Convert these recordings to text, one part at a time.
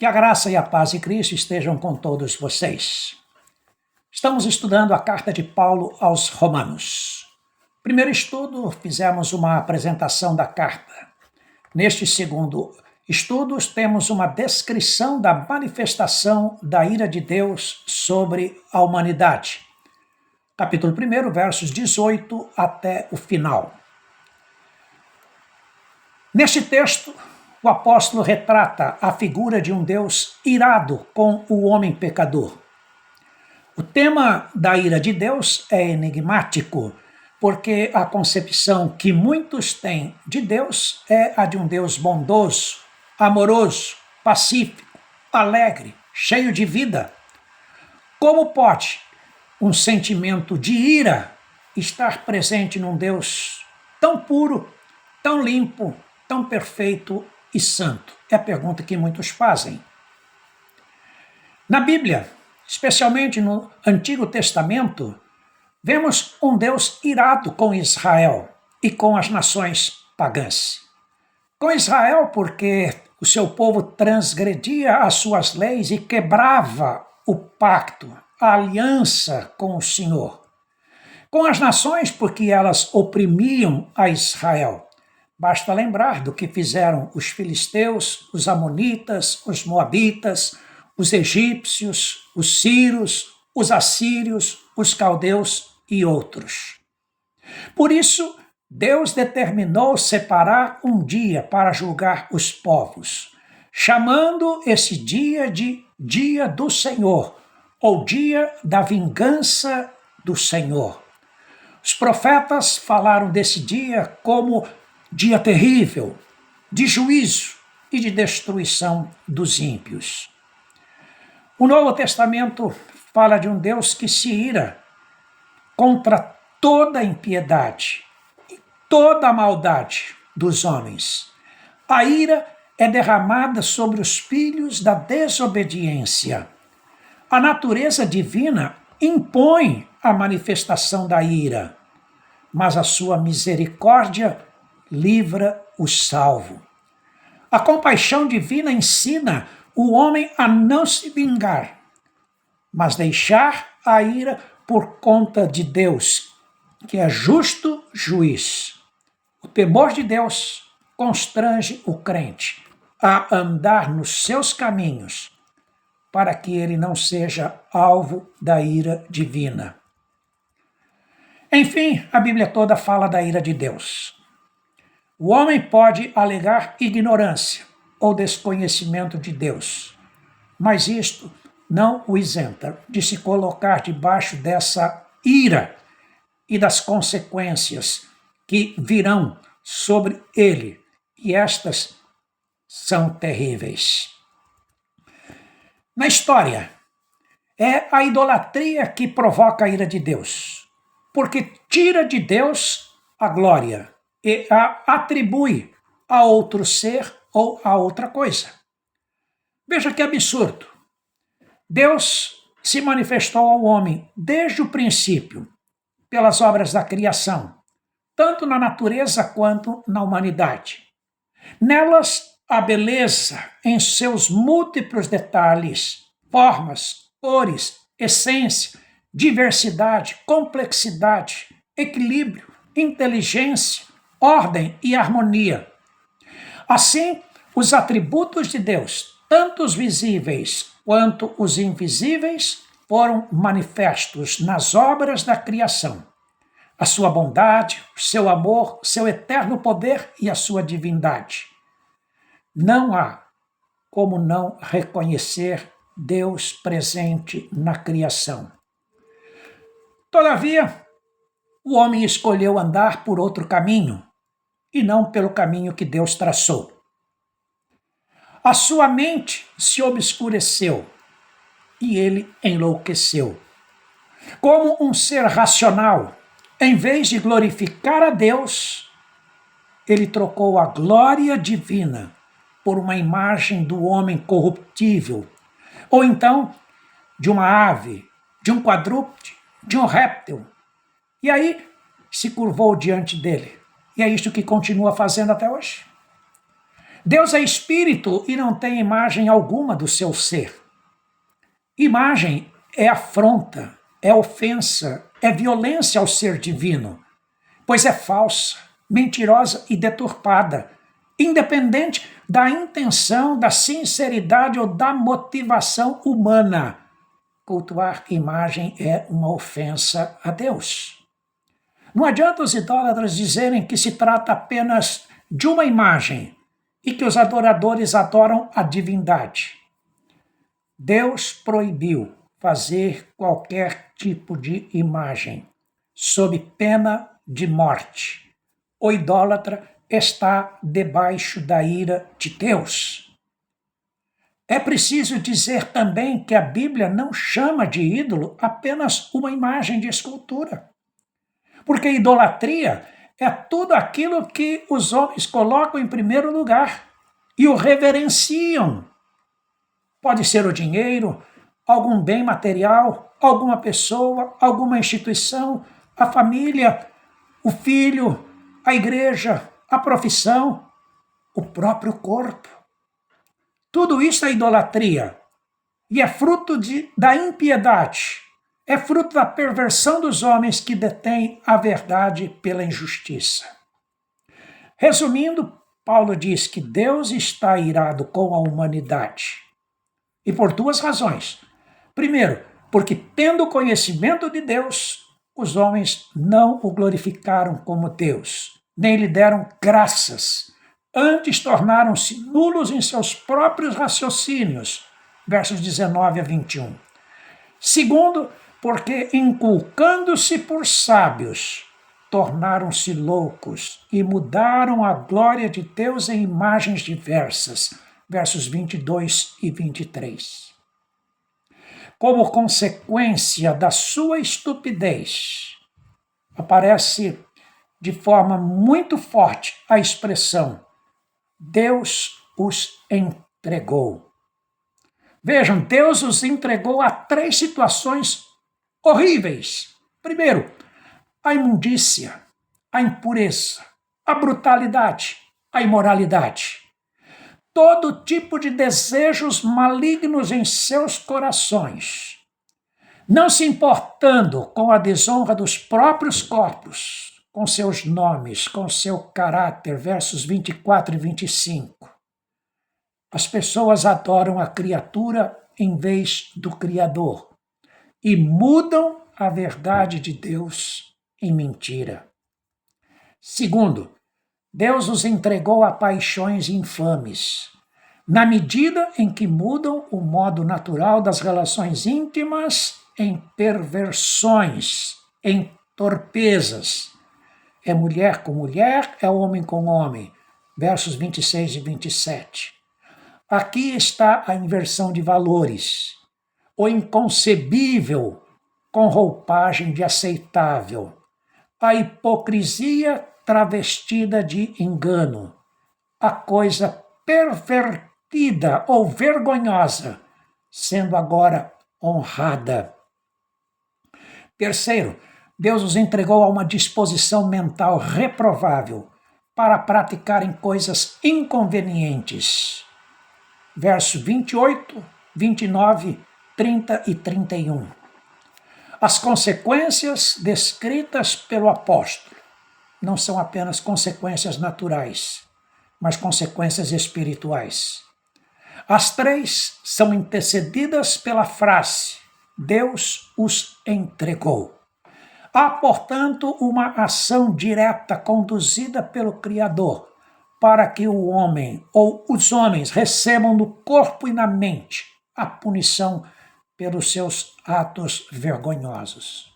Que a graça e a paz de Cristo estejam com todos vocês. Estamos estudando a carta de Paulo aos Romanos. Primeiro estudo, fizemos uma apresentação da carta. Neste segundo estudo, temos uma descrição da manifestação da ira de Deus sobre a humanidade. Capítulo 1, versos 18 até o final. Neste texto, o apóstolo retrata a figura de um Deus irado com o homem pecador. O tema da ira de Deus é enigmático, porque a concepção que muitos têm de Deus é a de um Deus bondoso, amoroso, pacífico, alegre, cheio de vida. Como pode um sentimento de ira estar presente num Deus tão puro, tão limpo, tão perfeito e santo? É a pergunta que muitos fazem. Na Bíblia, especialmente no Antigo Testamento, vemos um Deus irado com Israel e com as nações pagãs. Com Israel, porque o seu povo transgredia as suas leis e quebrava o pacto, a aliança com o Senhor. Com as nações, porque elas oprimiam a Israel. Basta lembrar do que fizeram os filisteus, os amonitas, os moabitas, os egípcios, os sírios, os assírios, os caldeus e outros. Por isso, Deus determinou separar um dia para julgar os povos, chamando esse dia de Dia do Senhor, ou Dia da Vingança do Senhor. Os profetas falaram desse dia como dia terrível, de juízo e de destruição dos ímpios. O Novo Testamento fala de um Deus que se ira contra toda a impiedade e toda a maldade dos homens. A ira é derramada sobre os filhos da desobediência. A natureza divina impõe a manifestação da ira, mas a sua misericórdia livra o salvo. A compaixão divina ensina o homem a não se vingar, mas deixar a ira por conta de Deus, que é justo juiz. O temor de Deus constrange o crente a andar nos seus caminhos, para que ele não seja alvo da ira divina. Enfim, a Bíblia toda fala da ira de Deus. O homem pode alegar ignorância ou desconhecimento de Deus, mas isto não o isenta de se colocar debaixo dessa ira e das consequências que virão sobre ele, e estas são terríveis. Na história, é a idolatria que provoca a ira de Deus, porque tira de Deus a glória e a atribui a outro ser ou a outra coisa. Veja que absurdo. Deus se manifestou ao homem desde o princípio, pelas obras da criação, tanto na natureza quanto na humanidade. Nelas, a beleza em seus múltiplos detalhes, formas, cores, essência, diversidade, complexidade, equilíbrio, inteligência, ordem e harmonia. Assim, os atributos de Deus, tanto os visíveis quanto os invisíveis, foram manifestos nas obras da criação. A sua bondade, o seu amor, o seu eterno poder e a sua divindade. Não há como não reconhecer Deus presente na criação. Todavia, o homem escolheu andar por outro caminho, e não pelo caminho que Deus traçou. A sua mente se obscureceu e ele enlouqueceu. Como um ser racional, em vez de glorificar a Deus, ele trocou a glória divina por uma imagem do homem corruptível, ou então de uma ave, de um quadrúpede, de um réptil. E aí se curvou diante dele. E é isto que continua fazendo até hoje. Deus é espírito e não tem imagem alguma do seu ser. Imagem é afronta, é ofensa, é violência ao ser divino, pois é falsa, mentirosa e deturpada, independente da intenção, da sinceridade ou da motivação humana. Cultuar imagem é uma ofensa a Deus. Não adianta os idólatras dizerem que se trata apenas de uma imagem e que os adoradores adoram a divindade. Deus proibiu fazer qualquer tipo de imagem, sob pena de morte. O idólatra está debaixo da ira de Deus. É preciso dizer também que a Bíblia não chama de ídolo apenas uma imagem de escultura. Porque idolatria é tudo aquilo que os homens colocam em primeiro lugar e o reverenciam. Pode ser o dinheiro, algum bem material, alguma pessoa, alguma instituição, a família, o filho, a igreja, a profissão, o próprio corpo. Tudo isso é idolatria e é fruto da impiedade, é fruto da perversão dos homens que detêm a verdade pela injustiça. Resumindo, Paulo diz que Deus está irado com a humanidade. E por duas razões. Primeiro, porque tendo conhecimento de Deus, os homens não o glorificaram como Deus, nem lhe deram graças. Antes tornaram-se nulos em seus próprios raciocínios. Versos 19 a 21. Segundo, porque inculcando-se por sábios, tornaram-se loucos e mudaram a glória de Deus em imagens diversas. Versos 22 e 23. Como consequência da sua estupidez, aparece de forma muito forte a expressão Deus os entregou. Vejam, Deus os entregou a 3 situações horríveis. Primeiro, a imundícia, a impureza, a brutalidade, a imoralidade. Todo tipo de desejos malignos em seus corações, não se importando com a desonra dos próprios corpos, com seus nomes, com seu caráter, versos 24 e 25. As pessoas adoram a criatura em vez do Criador e mudam a verdade de Deus em mentira. Segundo, Deus os entregou a paixões infames, na medida em que mudam o modo natural das relações íntimas em perversões, em torpezas. É mulher com mulher, é homem com homem. Versos 26 e 27. Aqui está a inversão de valores. O inconcebível com roupagem de aceitável. A hipocrisia travestida de engano, a coisa pervertida ou vergonhosa, sendo agora honrada. Terceiro, Deus os entregou a uma disposição mental reprovável para praticarem coisas inconvenientes. Versos 28, 29, 30 e 31. As consequências descritas pelo apóstolo não são apenas consequências naturais, mas consequências espirituais. As 3 são antecedidas pela frase Deus os entregou. Há, portanto, uma ação direta conduzida pelo Criador para que o homem ou os homens recebam no corpo e na mente a punição pelos seus atos vergonhosos.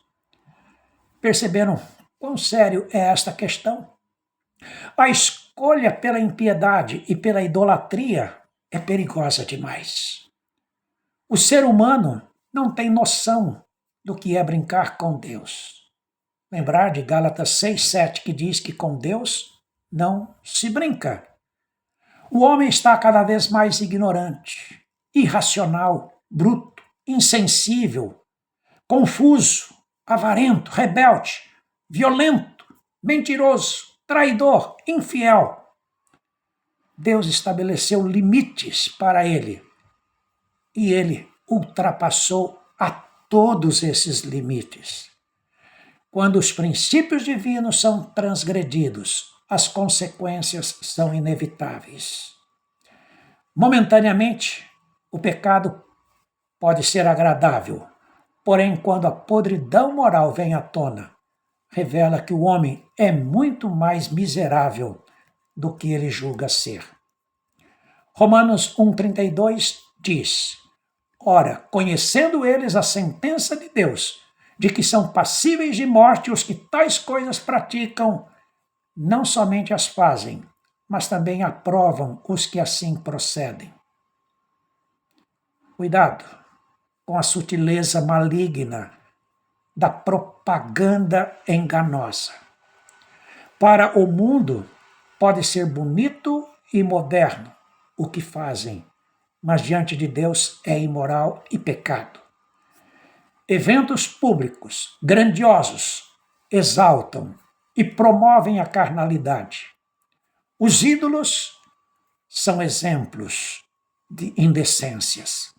Perceberam quão sério é esta questão? A escolha pela impiedade e pela idolatria é perigosa demais. O ser humano não tem noção do que é brincar com Deus. Lembrar de Gálatas 6:7, que diz que com Deus não se brinca. O homem está cada vez mais ignorante, irracional, bruto, insensível, confuso, avarento, rebelde, violento, mentiroso, traidor, infiel. Deus estabeleceu limites para ele e ele ultrapassou a todos esses limites. Quando os princípios divinos são transgredidos, as consequências são inevitáveis. Momentaneamente, o pecado pode ser agradável, porém, quando a podridão moral vem à tona, revela que o homem é muito mais miserável do que ele julga ser. Romanos 1,32 diz: Ora, conhecendo eles a sentença de Deus, de que são passíveis de morte os que tais coisas praticam, não somente as fazem, mas também aprovam os que assim procedem. Cuidado com a sutileza maligna da propaganda enganosa. Para o mundo, pode ser bonito e moderno o que fazem, mas diante de Deus é imoral e pecado. Eventos públicos grandiosos exaltam e promovem a carnalidade. Os ídolos são exemplos de indecências.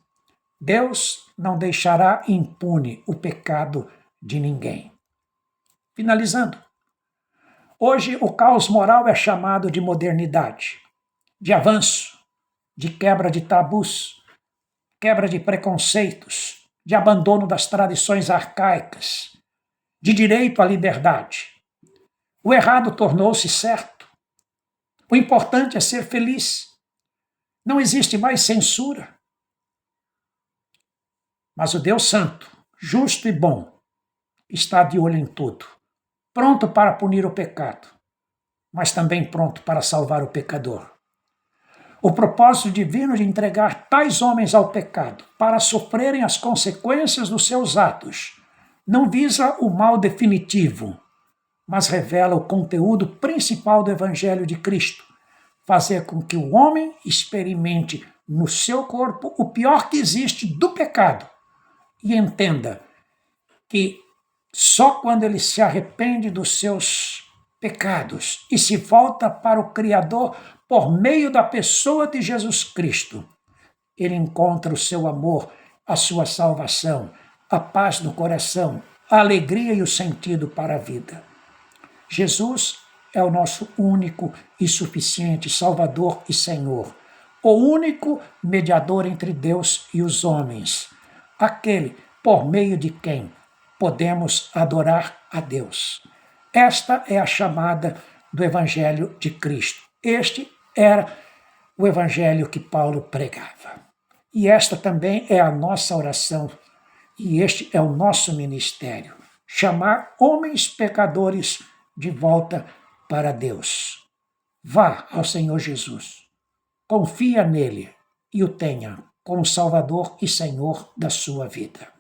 Deus não deixará impune o pecado de ninguém. Finalizando, hoje o caos moral é chamado de modernidade, de avanço, de quebra de tabus, quebra de preconceitos, de abandono das tradições arcaicas, de direito à liberdade. O errado tornou-se certo. O importante é ser feliz. Não existe mais censura. Mas o Deus Santo, justo e bom, está de olho em tudo, pronto para punir o pecado, mas também pronto para salvar o pecador. O propósito divino de entregar tais homens ao pecado para sofrerem as consequências dos seus atos não visa o mal definitivo, mas revela o conteúdo principal do Evangelho de Cristo, fazer com que o homem experimente no seu corpo o pior que existe do pecado e entenda que só quando ele se arrepende dos seus pecados e se volta para o Criador por meio da pessoa de Jesus Cristo, ele encontra o seu amor, a sua salvação, a paz no coração, a alegria e o sentido para a vida. Jesus é o nosso único e suficiente Salvador e Senhor, o único mediador entre Deus e os homens, aquele por meio de quem podemos adorar a Deus. Esta é a chamada do Evangelho de Cristo. Este era o Evangelho que Paulo pregava. E esta também é a nossa oração, e este é o nosso ministério: chamar homens pecadores de volta para Deus. Vá ao Senhor Jesus, confia nele e o tenha como Salvador e Senhor da sua vida.